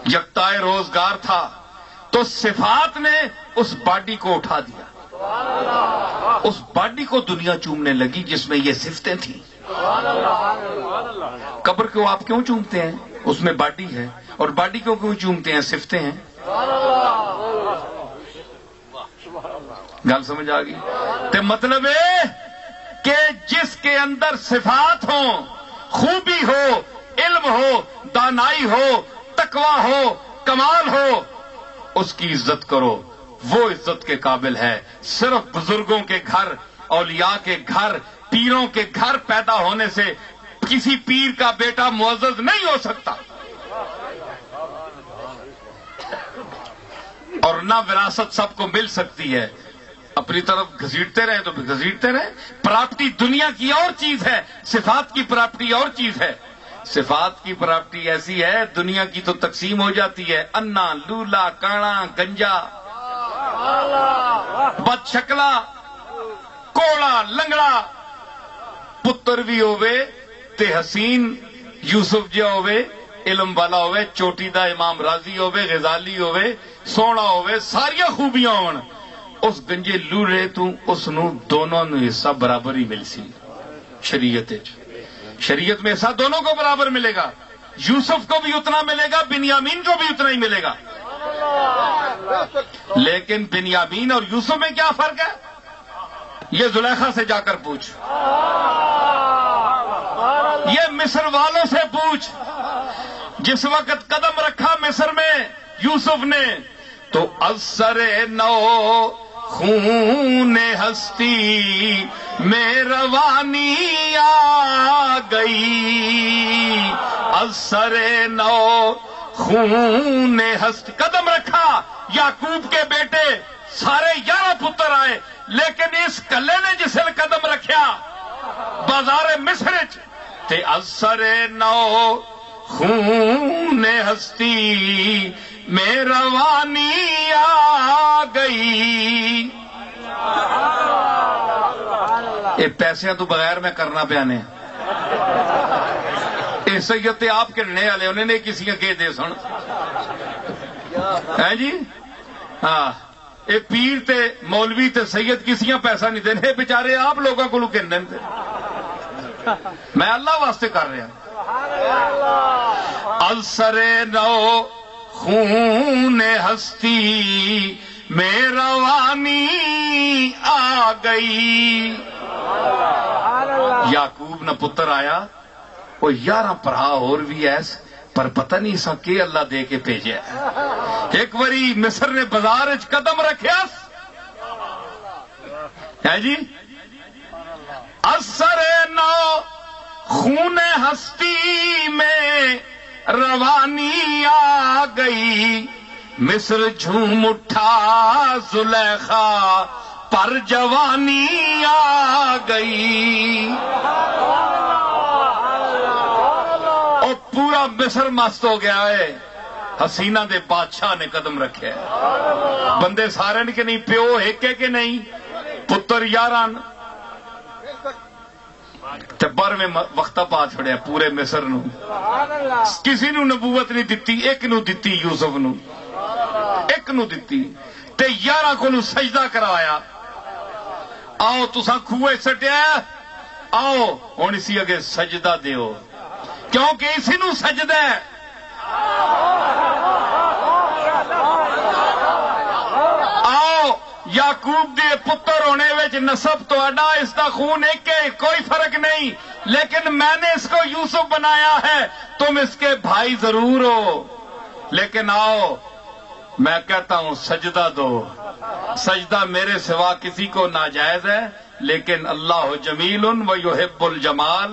یکتائے روزگار تھا تو صفات نے اس باڈی کو اٹھا دیا، اس باڈی کو دنیا چومنے لگی جس میں یہ صفتیں تھیں۔ قبر کو آپ کیوں چومتے ہیں؟ اس میں باڈی ہے، اور باڈی کو کیوں چومتے ہیں؟ صفتیں ہیں۔ گل سمجھ آ گئی؟ تے مطلب ہے کہ جس کے اندر صفات ہوں، خوبی ہو، علم ہو، دانائی ہو، تقوی ہو، کمال ہو، اس کی عزت کرو، وہ عزت کے قابل ہے۔ صرف بزرگوں کے گھر، اولیاء کے گھر، پیروں کے گھر پیدا ہونے سے کسی پیر کا بیٹا معزز نہیں ہو سکتا، اور نہ وراثت سب کو مل سکتی ہے۔ اپنی طرف گھسیٹتے رہے تو گھسیٹتے رہے۔ پراپرٹی دنیا کی اور چیز ہے، صفات کی پراپرٹی اور چیز ہے۔ صفات کی پراپرٹی ایسی ہے، دنیا کی تو تقسیم ہو جاتی ہے، انا، لولا، کانا، گنجا، بد شکلا، کوڑا، لنگڑا، پتر بھی ہوئے تے حسین یوسف جا ہوئے، علم والا ہوئے، چوٹی دا امام راضی ہوئے، غزالی ہوئے، سونا ہوئے، ساریا خوبیاں ہون، اس گنجے لوڑے تو اس نو دونوں نو حصہ برابر ہی مل سی۔ شریعت میں حصہ دونوں کو برابر ملے گا، یوسف کو بھی اتنا ملے گا، بنیامین کو بھی اتنا ہی ملے گا۔ لیکن بنیامین اور یوسف میں کیا فرق ہے؟ یہ زلیخا سے جا کر پوچھ، یہ مصر والوں سے پوچھ۔ جس وقت قدم رکھا مصر میں یوسف نے تو اثر نو خون ہستی میں روانی آ گئی، اثر نو خون ہستی۔ قدم رکھا، یعقوب کے بیٹے سارے 11 پتر آئے، لیکن اس کلے نے جس نے قدم رکھیا بازار مصر تے اثر نو خون ہستی میں روانی آ گئی۔ یہ پیسے تو بغیر میں کرنا پیانے یہ سید آپ کے رہنے والے انہیں نے کسی کے دے سن ہے جی۔ ہاں یہ پیر تے مولوی تے سید کسی پیسہ نہیں دینے، بیچارے آپ لوگوں کو کہنے تھے، میں اللہ واسطے کر رہا۔ اثر نو خون ہستی میں روانی آ گئی۔ یعقوب نہ پتر آیا، وہ 11 پرا اور بھی ایس، پر پتہ نہیں سا کہ اللہ دے کے بھیجے۔ ایک باری مصر نے بازار قدم رکھیا ہے جی، اثر نو خون ہستی میں روانی آ گئی، مصر جھوم اٹھا زلیخا پر جوانی آ گئی۔ اور پورا مصر مست ہو گیا ہے، حسینہ دے بادشاہ نے قدم رکھے، بندے سارے نے کہ نہیں، پیو ایک ہے کہ نہیں، پتر 11 بر میں وقت پا چھڑیا پورے مصر نو، کسی نو نبوت نہیں دتی، ایک نو دتی، یوسف نو ایک نو دتی، تے 11 کو نو سجدہ کروایا۔ آؤ تساں کھوئے سٹیا، آؤ ہن اسی اگے سجدہ دیو، کیونکہ اسی نو سجدہ ہے۔ آؤ یعقوب دے پتر ہونے وچ نسب تہاڈا، اس دا خون ایک ہے، کوئی فرق نہیں، لیکن میں نے اس کو یوسف بنایا ہے، تم اس کے بھائی ضرور ہو، لیکن آؤ میں کہتا ہوں سجدہ دو۔ سجدہ میرے سوا کسی کو ناجائز ہے، لیکن اللہ جمیل و یحب الجمال،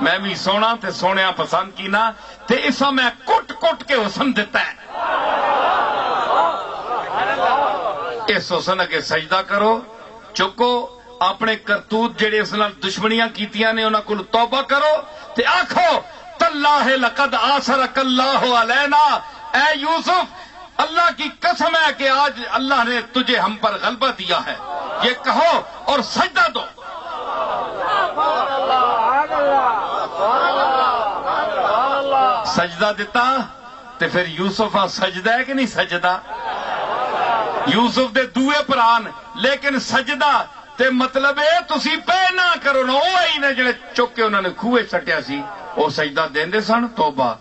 میں بھی سونا تے سونے پسند کینا تے اسا میں کٹ کٹ کے حسن دیتا ہے۔ اس حسن اگے سجدہ کرو، چکو اپنے کرتوت جڑے اس نال دشمنیاں کیتیاں نے انہاں کو توبہ کرو تے آکھو تاللہ لقد آثرک اللہ علینا، اے یوسف اللہ کی قسم ہے کہ آج اللہ نے تجھے ہم پر غلبہ دیا ہے، یہ کہو اور سجدہ دو۔ سجدہ دیتا تے پھر یوسف سجدہ ہے کہ نہیں سجدہ؟ یوسف دے دوے پران لیکن سجدہ تے مطلب ہے تسی پہ نہ کرو نا. وہ ہی نے جڑے چک کے انہوں نے کھوئے سٹیا سی وہ سجدہ دیندے سن توبہ.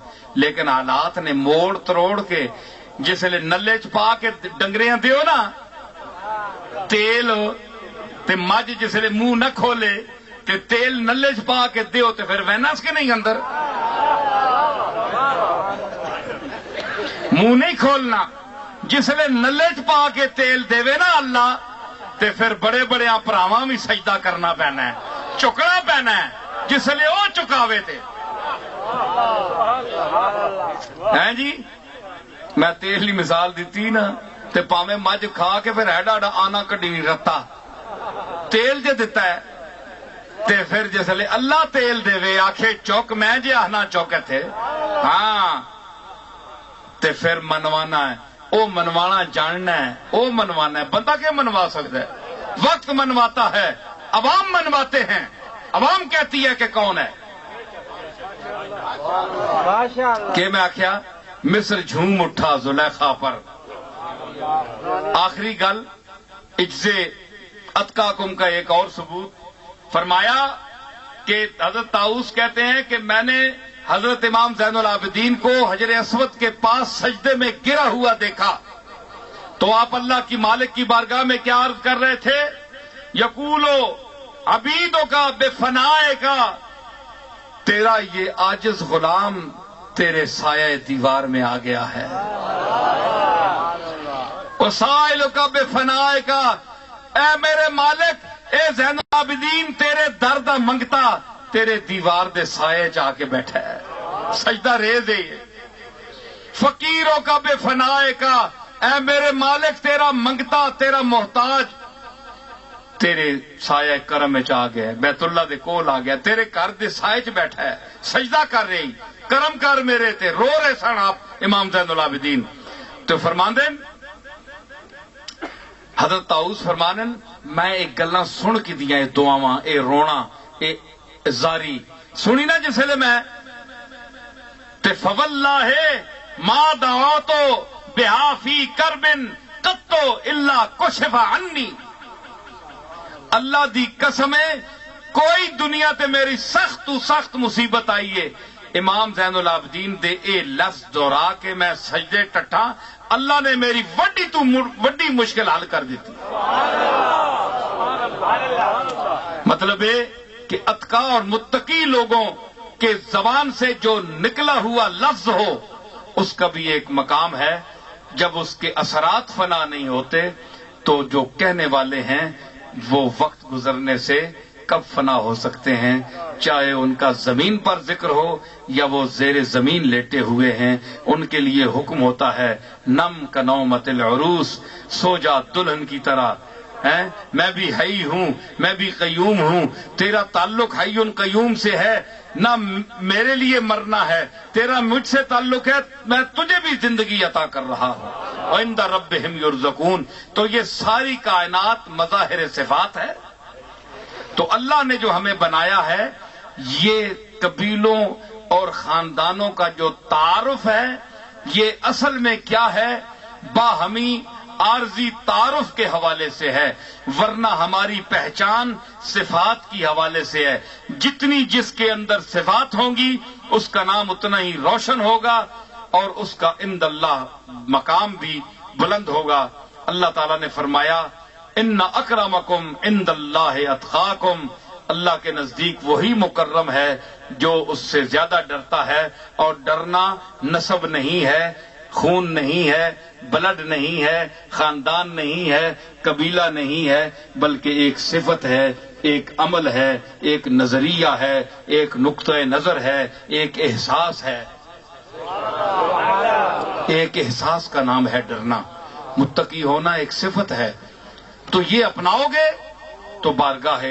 لیکن حالات نے موڑ تروڑ کے جس لئے نلے چ پا کے ڈنگریاں دیو نا تیل تے مجھ جس لئے منہ نہ کھولے تے تیل نلے چ پا کے دیو تے پھر وینس کے نہیں اندر منہ نہیں کھولنا. جس لئے نلے چ پا کے تیل دے نا اللہ تے پھر بڑے بڑے پراواں بھی سجدہ کرنا پینا ہے چکنا پینا ہے جس لئے وہ چکاوے تے. ہیں جی میں تیل ہی مثال دیتی نا تے پاویں مجھ کھا کے پھر ایڈا ایڈا آنا کڈی نہیں رتا تیل جے دیتا ہے تے پھر جس لئے اللہ تیل دے وے آکھے چوک میں جے آنا چوکے تھے ہاں تے پھر منوانا ہے. او منوانا جاننا ہے او منوانا ہے. بندہ کیا منوا سکتا ہے؟ وقت منواتا ہے عوام منواتے ہیں. عوام کہتی ہے کہ کون ہے کہ میں آخیا مصر جھوم اٹھا زلیخا پر. آخری گل اجزے اتقاکم کا ایک اور ثبوت فرمایا کہ حضرت طاؤس کہتے ہیں کہ میں نے حضرت امام زین العابدین کو حجر اسود کے پاس سجدے میں گرا ہوا دیکھا تو آپ اللہ کی مالک کی بارگاہ میں کیا عرض کر رہے تھے؟ یقولو عبیدوں کا بے فنائے کا تیرا یہ عاجز غلام تیرے سایہ دیوار میں آ گیا ہے. وسائل کا بے فنائے کا اے میرے مالک اے زین العابدین تیرے درد منگتا تیرے دیوار دے سائے جا کے بیٹھا ہے. سجدہ ریز ہے. فقیروں کا بے فنائے کا اے میرے مالک تیرا منگتا تیرا محتاج تیرے سایہ کرم میں آ گیا. بیت اللہ دے کول آ گیا تیرے گھر دے سائے چ بیٹھا ہے سجدہ کر رہی کرم کر میرے تے. رو رہے سن آپ امام زین العابدین تو فرماندے حضرت طاؤس فرمانے میں ایک گلاں سن کی دیا اے دعاواں اے رونا اے زاری سنی نا جس لئے میں تے فواللہ ما دعوتو بہا فی کربن قطو الا کشف عنی. اللہ دی قسم ہے کوئی دنیا تے میری سخت تو سخت مصیبت آئی ہے امام زین العابدین دے اے لفظ دورا کے میں سجدے ٹٹھا اللہ نے میری وڈی تو وڈی مشکل حل کر دیتی. مطلب ہے کہ اتقا اور متقی لوگوں کے زبان سے جو نکلا ہوا لفظ ہو اس کا بھی ایک مقام ہے. جب اس کے اثرات فنا نہیں ہوتے تو جو کہنے والے ہیں وہ وقت گزرنے سے کب فنا ہو سکتے ہیں. چاہے ان کا زمین پر ذکر ہو یا وہ زیر زمین لیٹے ہوئے ہیں ان کے لیے حکم ہوتا ہے نم کا نومت العروس سو جا دلہن کی طرح. میں بھی حی ہوں میں بھی قیوم ہوں. تیرا تعلق حی قیوم سے ہے نہ میرے لیے مرنا ہے تیرا مجھ سے تعلق ہے میں تجھے بھی زندگی عطا کر رہا ہوں. وعند ربہم یرزقون. تو یہ ساری کائنات مظاہر صفات ہے. تو اللہ نے جو ہمیں بنایا ہے یہ قبیلوں اور خاندانوں کا جو تعارف ہے یہ اصل میں کیا ہے باہمی عارضی تعارف کے حوالے سے ہے ورنہ ہماری پہچان صفات کی حوالے سے ہے. جتنی جس کے اندر صفات ہوں گی اس کا نام اتنا ہی روشن ہوگا اور اس کا عند اللہ مقام بھی بلند ہوگا. اللہ تعالیٰ نے فرمایا ان اکرمکم عند اللہ اتقاکم. اللہ کے نزدیک وہی مکرم ہے جو اس سے زیادہ ڈرتا ہے. اور ڈرنا نسب نہیں ہے خون نہیں ہے بلڈ نہیں ہے خاندان نہیں ہے قبیلہ نہیں ہے بلکہ ایک صفت ہے ایک عمل ہے ایک نظریہ ہے ایک نقطۂ نظر ہے ایک احساس ہے. ایک احساس کا نام ہے ڈرنا. متقی ہونا ایک صفت ہے. تو یہ اپناؤ گے تو بارگاہ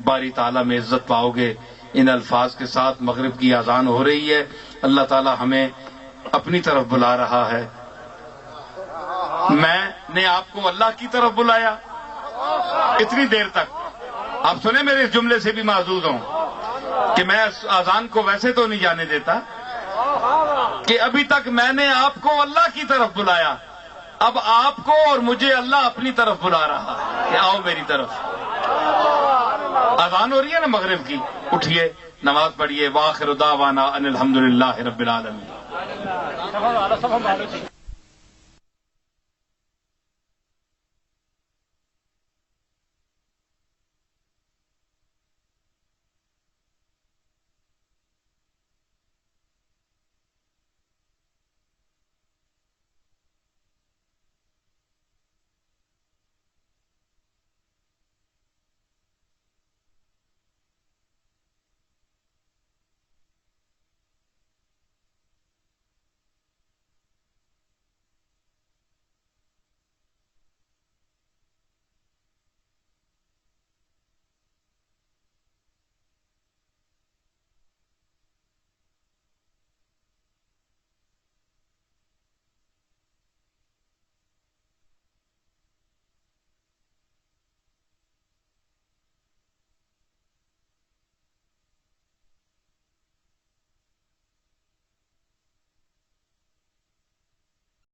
باری تعالیٰ میں عزت پاؤ گے. ان الفاظ کے ساتھ مغرب کی اذان ہو رہی ہے. اللہ تعالیٰ ہمیں اپنی طرف بلا رہا ہے. میں نے آپ کو اللہ کی طرف بلایا اتنی دیر تک. آپ سنیں میرے اس جملے سے بھی محظوظ ہوں کہ میں اذان کو ویسے تو نہیں جانے دیتا کہ کہ ابھی تک میں نے آپ کو اللہ کی طرف بلایا، اب آپ کو اور مجھے اللہ اپنی طرف بلا رہا ہے کہ آؤ میری طرف۔ اذان ہو رہی ہے نا مغرب کی، اٹھیے نماز پڑھیے۔ وآخر دعوانا ان الحمدللہ رب العالمین۔